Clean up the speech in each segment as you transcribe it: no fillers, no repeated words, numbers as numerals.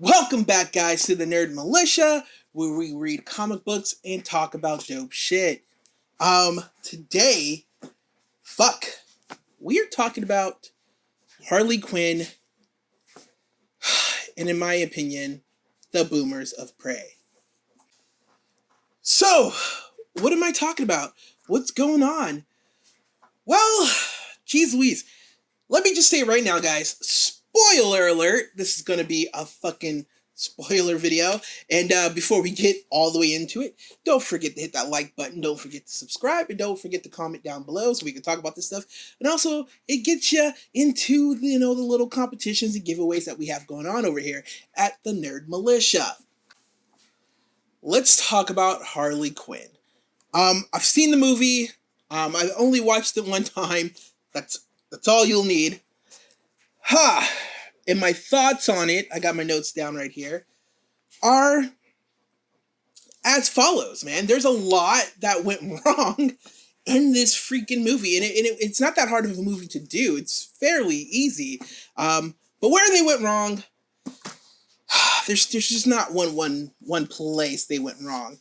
Welcome back, guys, to the Nerd Militia, where we read comic books and talk about dope shit. Today, we are talking about Harley Quinn, and in my opinion, the Boomers of Prey. So, what am I talking about? What's going on? Well, geez Louise, let me just say right now, guys, spoiler alert, this is going to be a fucking spoiler video. And before we get all the way into it, don't forget to hit that like button, don't forget to subscribe, and don't forget to comment down below so we can talk about this stuff. And also, it gets you into, the little competitions and giveaways that we have going on over here at the Nerd Militia. Let's talk about Harley Quinn. I've seen the movie. I've only watched it one time. That's all you'll need. And my thoughts on it, I got my notes down right here, are as follows, man. There's a lot that went wrong in this freaking movie. And it's not that hard of a movie to do. It's fairly easy. But where they went wrong, there's just not one place they went wrong.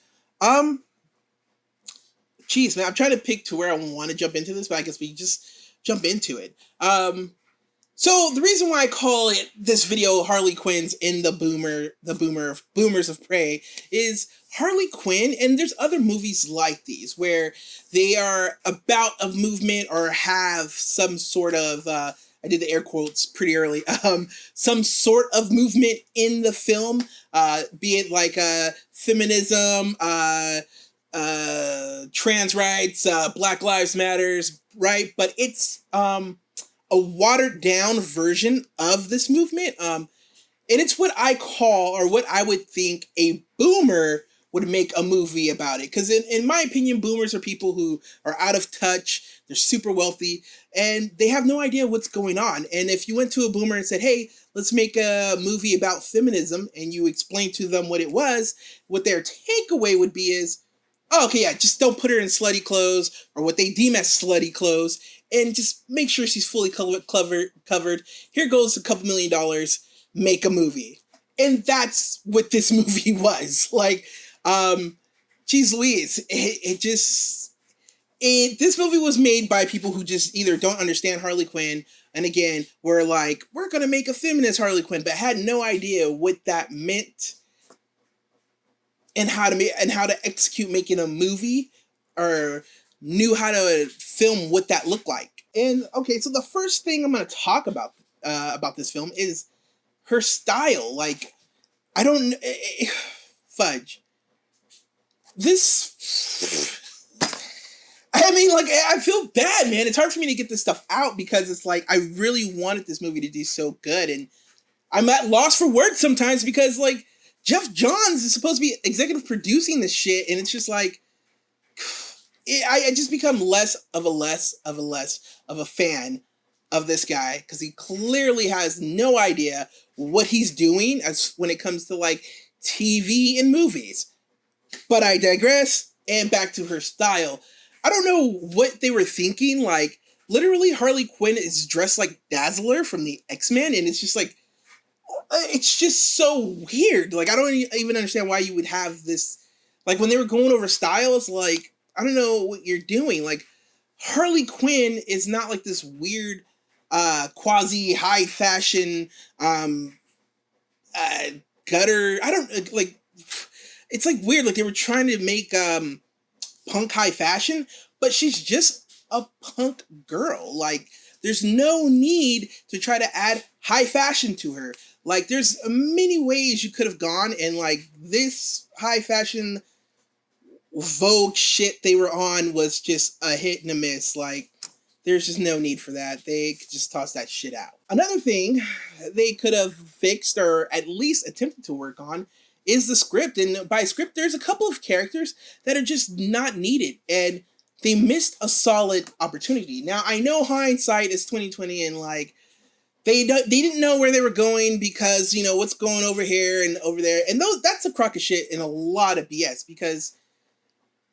Jeez, man, I'm trying to pick to where I want to jump into this, but I guess we just jump into it. So the reason why I call it this video Harley Quinn's in the Boomers of Prey is Harley Quinn, and there's other movies like these where they are about a movement or have some sort of I did the air quotes pretty early. Some sort of movement in the film, be it like feminism, trans rights, Black Lives Matters, right? But it's a watered down version of this movement. And it's what I call, or what I would think a boomer would make a movie about it. Because in my opinion, boomers are people who are out of touch, they're super wealthy, and they have no idea what's going on. And if you went to a boomer and said, hey, let's make a movie about feminism, and you explain to them what it was, what their takeaway would be is, oh, okay, yeah, just don't put her in slutty clothes, or what they deem as slutty clothes, and just make sure she's fully covered. Here goes a couple $1 million, make a movie. And that's what this movie was. Like, geez Louise, this movie was made by people who just either don't understand Harley Quinn, and again, were like, we're gonna make a feminist Harley Quinn, but had no idea what that meant, and how to execute making a movie, or knew how to film what that looked like. And okay, so the first thing I'm going to talk about this film is her style. Like, I don't fudge. I mean, like, I feel bad, man. It's hard for me to get this stuff out because it's like I really wanted this movie to do so good, and I'm at loss for words sometimes because, like, Geoff Johns is supposed to be executive producing this shit, and it's just like, I just become less of a fan of this guy because he clearly has no idea what he's doing as when it comes to like TV and movies. But I digress, and back to her style. I don't know what they were thinking. Like, literally, Harley Quinn is dressed like Dazzler from the X-Men, and it's just like, it's just so weird. Like, I don't even understand why you would have this. Like, when they were going over styles, like, I don't know what you're doing. Like, Harley Quinn is not like this weird, quasi high fashion, gutter. I don't like. It's like weird. Like they were trying to make punk high fashion, but she's just a punk girl. Like, there's no need to try to add high fashion to her. Like, there's many ways you could have gone, and like this high fashion Vogue shit they were on was just a hit and a miss. Like, there's just no need for that. They could just toss that shit out. Another thing they could have fixed, or at least attempted to work on, is the script. And by script, there's a couple of characters that are just not needed, and they missed a solid opportunity. Now, I know hindsight is 2020, and like, they didn't know where they were going because, what's going over here and over there. And that's a crock of shit and a lot of BS, because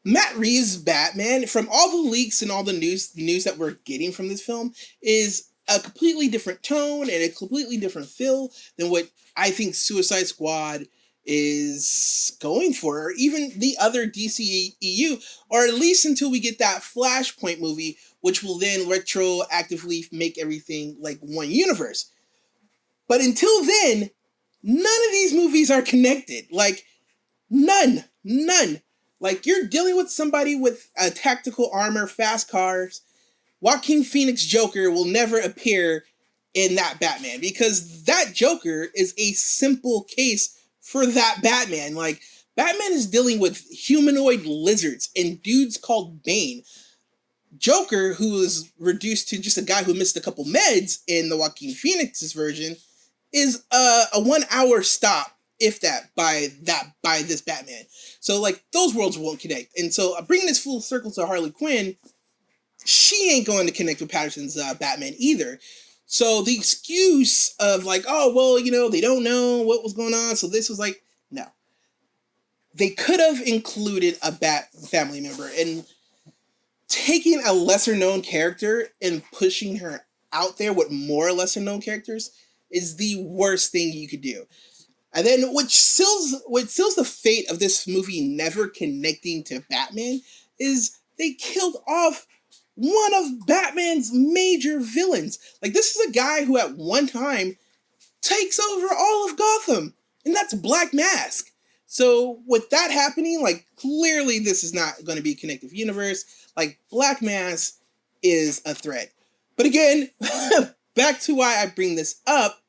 Matt Reeves' Batman, from all the leaks and all the news that we're getting from this film, is a completely different tone and a completely different feel than what I think Suicide Squad is going for, or even the other DCEU, or at least until we get that Flashpoint movie, which will then retroactively make everything like one universe. But until then, none of these movies are connected. Like, none. Like, you're dealing with somebody with a tactical armor, fast cars. Joaquin Phoenix Joker will never appear in that Batman, because that Joker is a simple case for that Batman. Like, Batman is dealing with humanoid lizards and dudes called Bane. Joker, who is reduced to just a guy who missed a couple meds in the Joaquin Phoenix's version, is a 1 hour stop, if that, by this Batman. So, like, those worlds won't connect. And so, bringing this full circle to Harley Quinn, she ain't going to connect with Patterson's Batman either. So the excuse of like, oh, well, you know, they don't know what was going on, so this was like, no. They could have included a Bat family member, and taking a lesser known character and pushing her out there with more lesser known characters is the worst thing you could do. And then what seals the fate of this movie never connecting to Batman is they killed off one of Batman's major villains. Like, this is a guy who at one time takes over all of Gotham, and that's Black Mask. So with that happening, like, clearly this is not going to be a connective universe. Like, Black Mask is a threat. But again, back to why I bring this up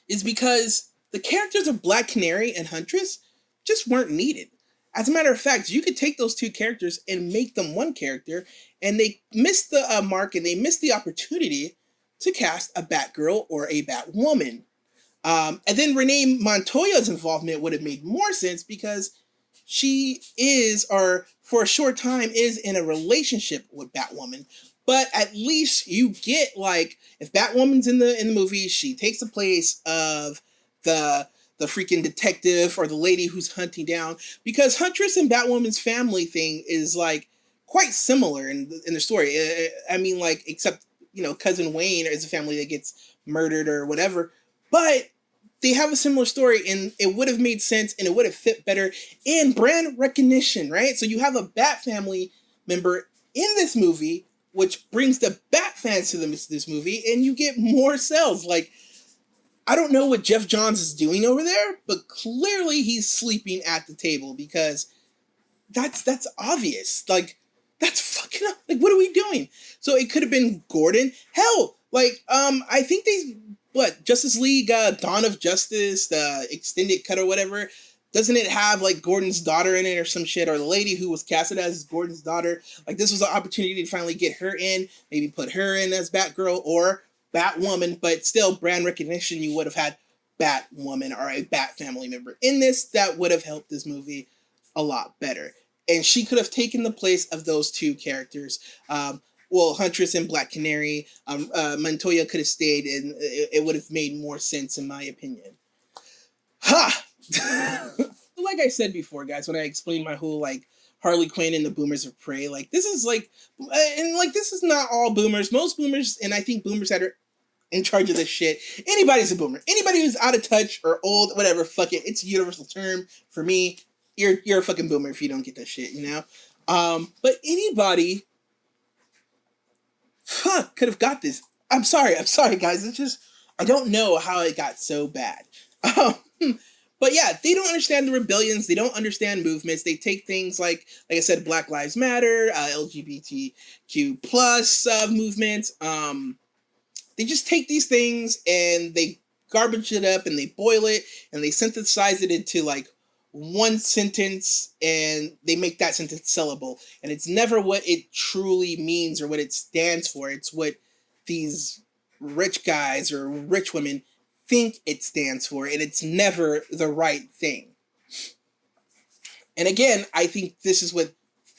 is because the characters of Black Canary and Huntress just weren't needed. As a matter of fact, you could take those two characters and make them one character, and they missed the mark, and they missed the opportunity to cast a Batgirl or a Batwoman. And then Renee Montoya's involvement would have made more sense because she is, or for a short time, is in a relationship with Batwoman. But at least you get, like, if Batwoman's in the movie, she takes the place of the freaking detective or the lady who's hunting down, because Huntress and Batwoman's family thing is like quite similar in the story. I mean, like, except, you know, cousin Wayne is a family that gets murdered or whatever, but they have a similar story, and it would have made sense, and it would have fit better in brand recognition, right? So you have a Bat family member in this movie, which brings the Bat fans to this movie, and you get more sales. Like, I don't know what Geoff Johns is doing over there, but clearly he's sleeping at the table, because that's obvious. Like, that's fucking up. Like, what are we doing? So it could have been Gordon. Hell, like, I think Justice League, Dawn of Justice, the extended cut or whatever, doesn't it have, like, Gordon's daughter in it or some shit, or the lady who was casted as Gordon's daughter? Like, this was an opportunity to finally get her in, maybe put her in as Batgirl or Batwoman, but still, brand recognition, you would have had Batwoman or a Bat family member in this. That would have helped this movie a lot better. And she could have taken the place of those two characters. Huntress and Black Canary. Montoya could have stayed, and it would have made more sense, in my opinion. Ha! Like I said before, guys, when I explained my whole, like, Harley Quinn and the Boomers of Prey, like, this is, like, and, like, this is not all boomers. Most boomers, and I think boomers that are in charge of this shit, anybody's a boomer. Anybody who's out of touch or old, whatever, fuck it. It's a universal term. For me, you're a fucking boomer if you don't get that shit, you know? But anybody, could have got this. I'm sorry, guys. It's just, I don't know how it got so bad. But yeah, they don't understand the rebellions. They don't understand movements. They take things like I said, Black Lives Matter, LGBTQ plus movements. They just take these things and they garbage it up and they boil it and they synthesize it into, like, one sentence, and they make that sentence sellable. And it's never what it truly means or what it stands for. It's what these rich guys or rich women think it stands for, and it's never the right thing. And again, I think this is what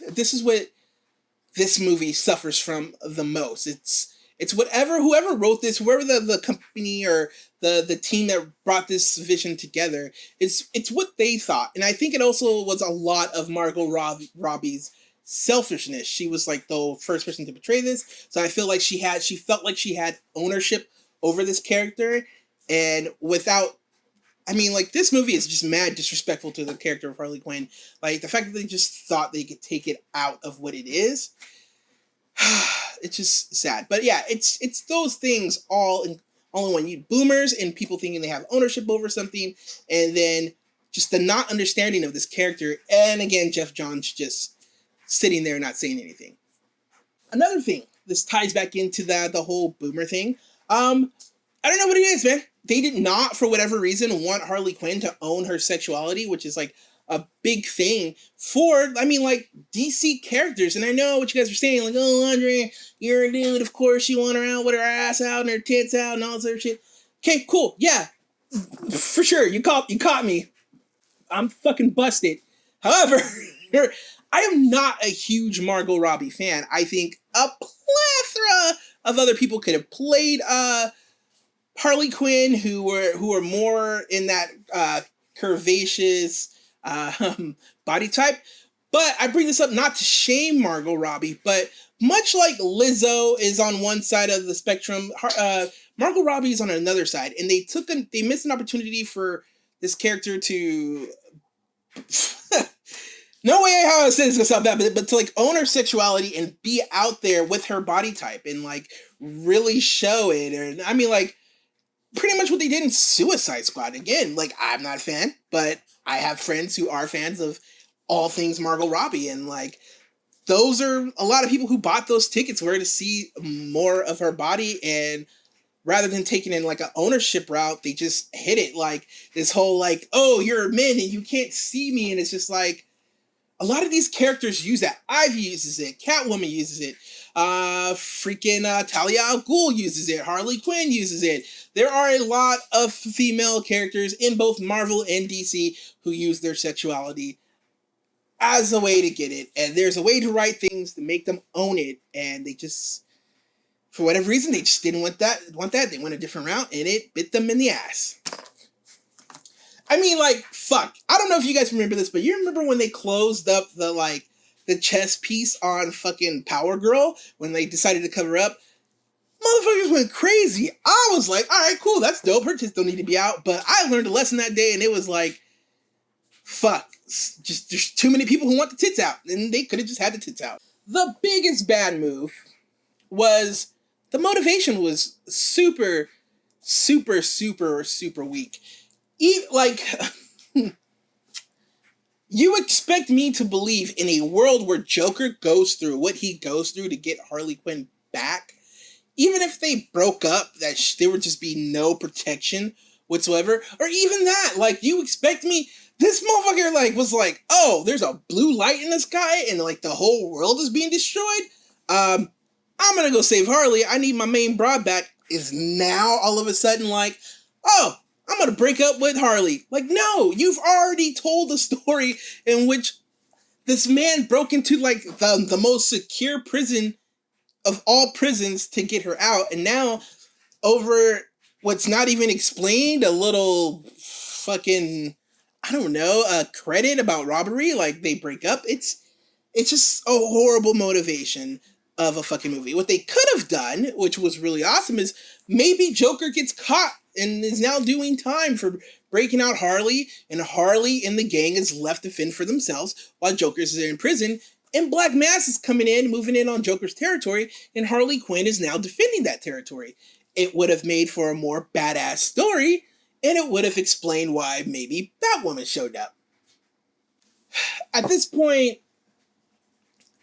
this movie suffers from the most. It's whoever wrote this, whoever the company or the team that brought this vision together, it's what they thought. And I think it also was a lot of Margot Robbie's selfishness. She was like the first person to portray this, so I feel like she felt like she had ownership over this character, and without, I mean, like, this movie is just mad disrespectful to the character of Harley Quinn. Like, the fact that they just thought they could take it out of what it is, it's just sad. But yeah, it's those things all in one. You boomers and people thinking they have ownership over something, and then just the not understanding of this character, and again, Geoff Johns just sitting there not saying anything. Another thing, this ties back into the whole boomer thing. I don't know what it is, man. They did not, for whatever reason, want Harley Quinn to own her sexuality, which is like a big thing for, I mean, like, DC characters. And I know what you guys are saying, like, oh, Andre, you're a dude, of course you want her out with her ass out and her tits out and all this other shit. Okay, cool, yeah, for sure, you caught me. I'm fucking busted. However, I am not a huge Margot Robbie fan. I think a plethora of other people could have played Harley Quinn who were more in that curvaceous body type. But I bring this up not to shame Margot Robbie, but much like Lizzo is on one side of the spectrum, Margot Robbie is on another side, and they missed an opportunity for this character to no way how I say this is gonna sound bad, but to like own her sexuality and be out there with her body type and like really show it. And I mean, like, pretty much what they did in Suicide Squad. Again, like, I'm not a fan, but I have friends who are fans of all things Margot Robbie, and like, those are a lot of people who bought those tickets were to see more of her body, and rather than taking in like an ownership route, they just hit it like this whole like, oh, you're a man and you can't see me, and it's just like, a lot of these characters use that. Ivy uses it, Catwoman uses it, Talia al Ghul uses it, Harley Quinn uses it. There are a lot of female characters in both Marvel and DC who use their sexuality as a way to get it, and there's a way to write things to make them own it, and they just, for whatever reason, they just didn't want that. They went a different route, and it bit them in the ass. I mean, like, fuck. I don't know if you guys remember this, but you remember when they closed up the chess piece on fucking Power Girl when they decided to cover up? Motherfuckers went crazy. I was like, all right, cool, that's dope. Her tits don't need to be out. But I learned a lesson that day, and it was like, fuck. Just there's too many people who want the tits out, and they could have just had the tits out. The biggest bad move was the motivation was super, super, super, super weak. Like, you expect me to believe in a world where Joker goes through what he goes through to get Harley Quinn back, even if they broke up, that there would just be no protection whatsoever, or even that, like, you expect me, this motherfucker, like, was like, oh, there's a blue light in the sky, and, like, the whole world is being destroyed, I'm gonna go save Harley, I need my main broad back, is now all of a sudden like, oh, I'm gonna break up with Harley. Like, no, you've already told a story in which this man broke into, like, the most secure prison of all prisons to get her out, and now, over what's not even explained, a little fucking, I don't know, a credit about robbery, like, they break up. It's just a horrible motivation of a fucking movie. What they could have done, which was really awesome, is maybe Joker gets caught and is now doing time for breaking out Harley, and Harley and the gang is left to fend for themselves while Joker's in prison, and Black Mass is coming in, moving in on Joker's territory, and Harley Quinn is now defending that territory. It would have made for a more badass story, and it would have explained why maybe Batwoman showed up. At this point,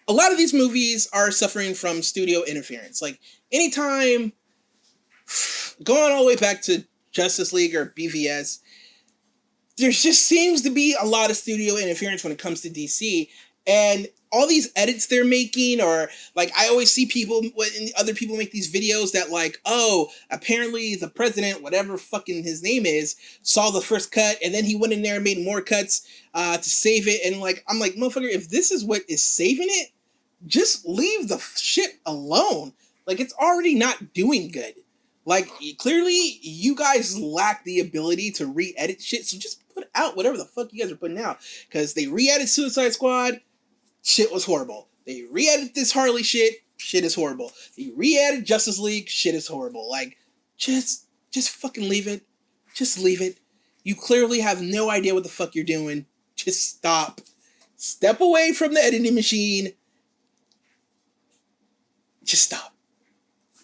a lot of these movies are suffering from studio interference. Like, anytime, going all the way back to Justice League or BVS, there just seems to be a lot of studio interference when it comes to DC, and all these edits they're making, or, like, I always see other people make these videos that, like, oh, apparently the president, whatever fucking his name is, saw the first cut, and then he went in there and made more cuts to save it, and, like, I'm like, motherfucker, if this is what is saving it, just leave the shit alone. Like, it's already not doing good. Like, clearly, you guys lack the ability to re-edit shit, so just put out whatever the fuck you guys are putting out. Because they re-edited Suicide Squad, shit was horrible. They re-edited this Harley shit. Shit is horrible. They re-edited Justice League. Shit is horrible. Like, just fucking leave it. Just leave it. You clearly have no idea what the fuck you're doing. Just stop. Step away from the editing machine. Just stop.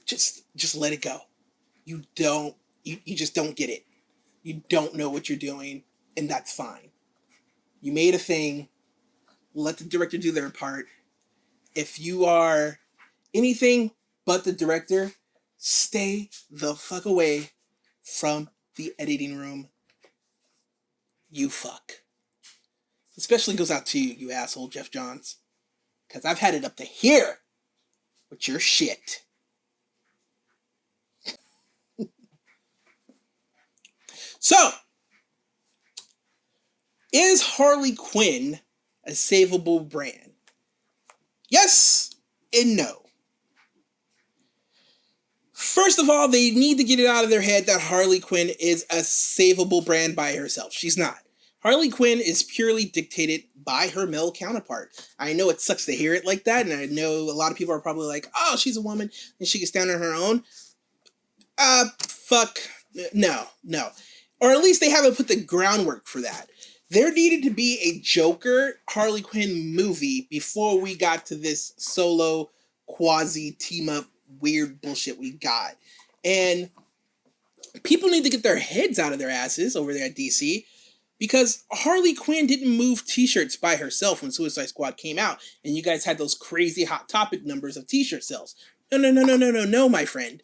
Just let it go. You just don't get it. You don't know what you're doing, and that's fine. You made a thing. Let the director do their part. If you are anything but the director, stay the fuck away from the editing room. You fuck. Especially goes out to you, you asshole, Geoff Johns. Because I've had it up to here with your shit. So, is Harley Quinn a savable brand? Yes and no. First of all, they need to get it out of their head that Harley Quinn is a savable brand by herself. She's not. Harley Quinn is purely dictated by her male counterpart. I know it sucks to hear it like that, and I know a lot of people are probably like, oh, she's a woman and she can stand on her own. Fuck. No. Or at least they haven't put the groundwork for that. There needed to be a Joker Harley Quinn movie before we got to this solo quasi team up weird bullshit we got. And people need to get their heads out of their asses over there at DC, because Harley Quinn didn't move t-shirts by herself when Suicide Squad came out and you guys had those crazy Hot Topic numbers of t-shirt sales. No, my friend.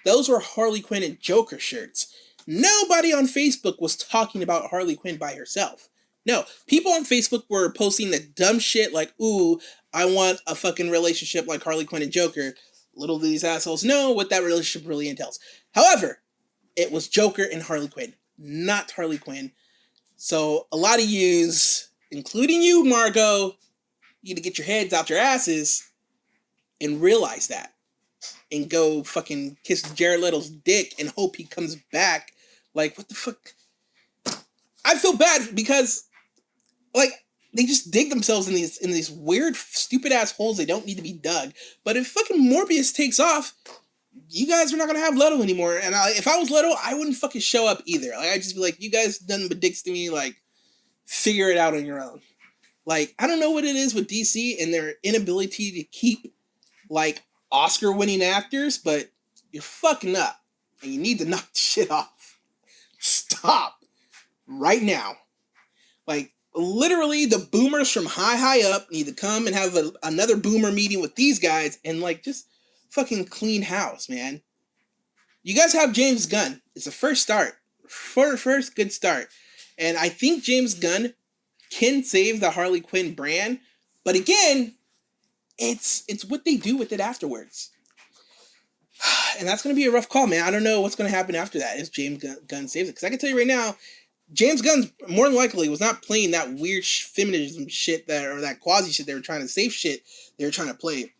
Those were Harley Quinn and Joker shirts. Nobody on Facebook was talking about Harley Quinn by herself. No, people on Facebook were posting the dumb shit like, ooh, I want a fucking relationship like Harley Quinn and Joker. Little do these assholes know what that relationship really entails. However, it was Joker and Harley Quinn, not Harley Quinn. So a lot of yous, including you, Margot, you need to get your heads out your asses and realize that. And go fucking kiss Jared Leto's dick and hope he comes back. Like, what the fuck? I feel bad because, like, they just dig themselves in these weird, stupid ass holes they don't need to be dug. But if fucking Morbius takes off, you guys are not gonna have Leto anymore. And if I was Leto, I wouldn't fucking show up either. Like, I'd just be like, you guys done but dicks to me. Like, figure it out on your own. Like, I don't know what it is with DC and their inability to keep, like, Oscar-winning actors, but you're fucking up. And you need to knock the shit off. Stop. Right now. Like, literally, the boomers from high up need to come and have another boomer meeting with these guys and, like, just fucking clean house, man. You guys have James Gunn. It's a first start. First good start. And I think James Gunn can save the Harley Quinn brand. But again, it's what they do with it afterwards. And that's going to be a rough call, man. I don't know what's going to happen after that if James Gunn saves it. Because I can tell you right now, James Gunn more than likely was not playing that weird feminism shit or that quasi shit they were trying to save shit they were trying to play.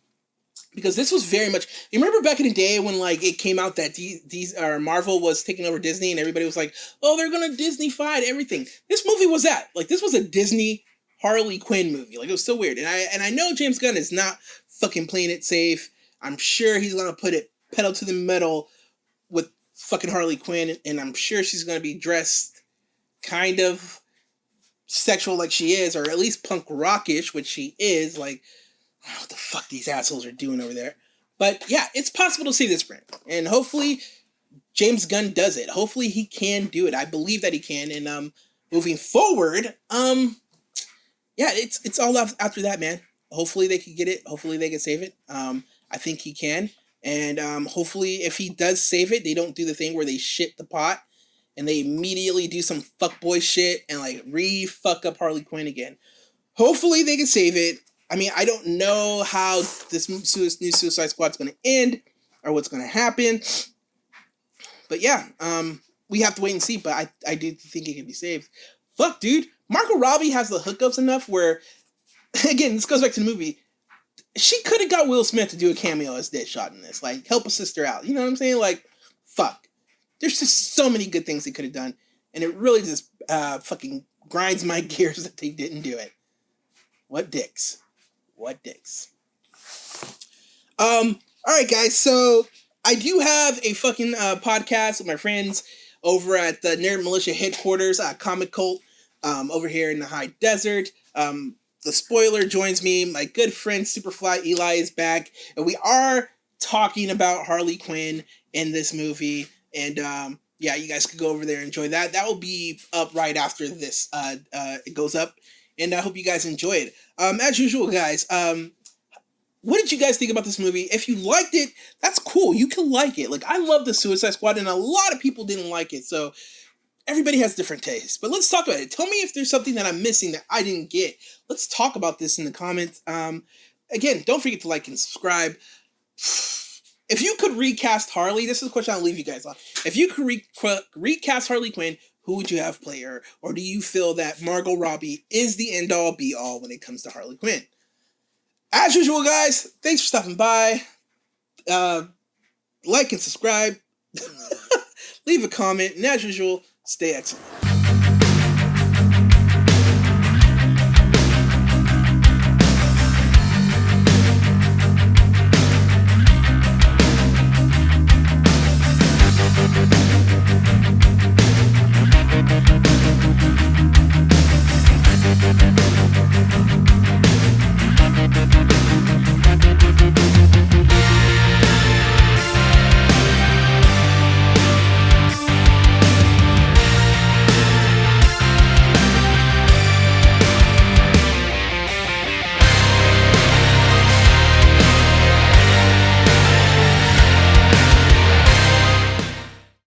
Because this was very much... You remember back in the day when, like, it came out that Marvel was taking over Disney and everybody was like, oh, they're going to Disney-fy everything. This movie was that. Like, this was a Disney Harley Quinn movie. Like, it was so weird. And I know James Gunn is not fucking playing it safe. I'm sure he's going to put it pedal to the metal with fucking Harley Quinn, and I'm sure she's going to be dressed kind of sexual like she is, or at least punk rockish, which she is. Like, I don't know what the fuck these assholes are doing over there. But yeah, it's possible to save this brand. And hopefully James Gunn does it. Hopefully he can do it. I believe that he can. And moving forward, yeah, it's all after that, man. Hopefully they can get it. Hopefully they can save it. I think he can. And hopefully if he does save it, they don't do the thing where they shit the pot and they immediately do some fuckboy shit and like re-fuck up Harley Quinn again. Hopefully they can save it. I mean, I don't know how this new Suicide Squad's going to end or what's going to happen. But yeah, we have to wait and see. But I do think it can be saved. Fuck, dude. Margot Robbie has the hookups enough where, again, this goes back to the movie. She could have got Will Smith to do a cameo as Deadshot in this. Like, help a sister out. You know what I'm saying? Like, fuck. There's just so many good things they could have done. And it really just fucking grinds my gears that they didn't do it. What dicks. What dicks. All right, guys. So I do have a fucking podcast with my friends over at the Nerd Militia headquarters, Comic Cult, over here in the high desert. The spoiler joins me. My good friend Superfly Eli is back, and we are talking about Harley Quinn in this movie. And yeah, you guys could go over there and enjoy that. That will be up right after this. It goes up, and I hope you guys enjoy it. As usual, guys. What did you guys think about this movie? If you liked it, that's cool. You can like it. Like, I love the Suicide Squad, and a lot of people didn't like it. So, everybody has different tastes. But let's talk about it. Tell me if there's something that I'm missing that I didn't get. Let's talk about this in the comments. Again, don't forget to like and subscribe. If you could recast Harley, this is a question I'll leave you guys on. If you could recast Harley Quinn, who would you have play her? Or do you feel that Margot Robbie is the end-all, be-all when it comes to Harley Quinn? As usual, guys, thanks for stopping by. Like and subscribe. Leave a comment. And as usual, stay excellent.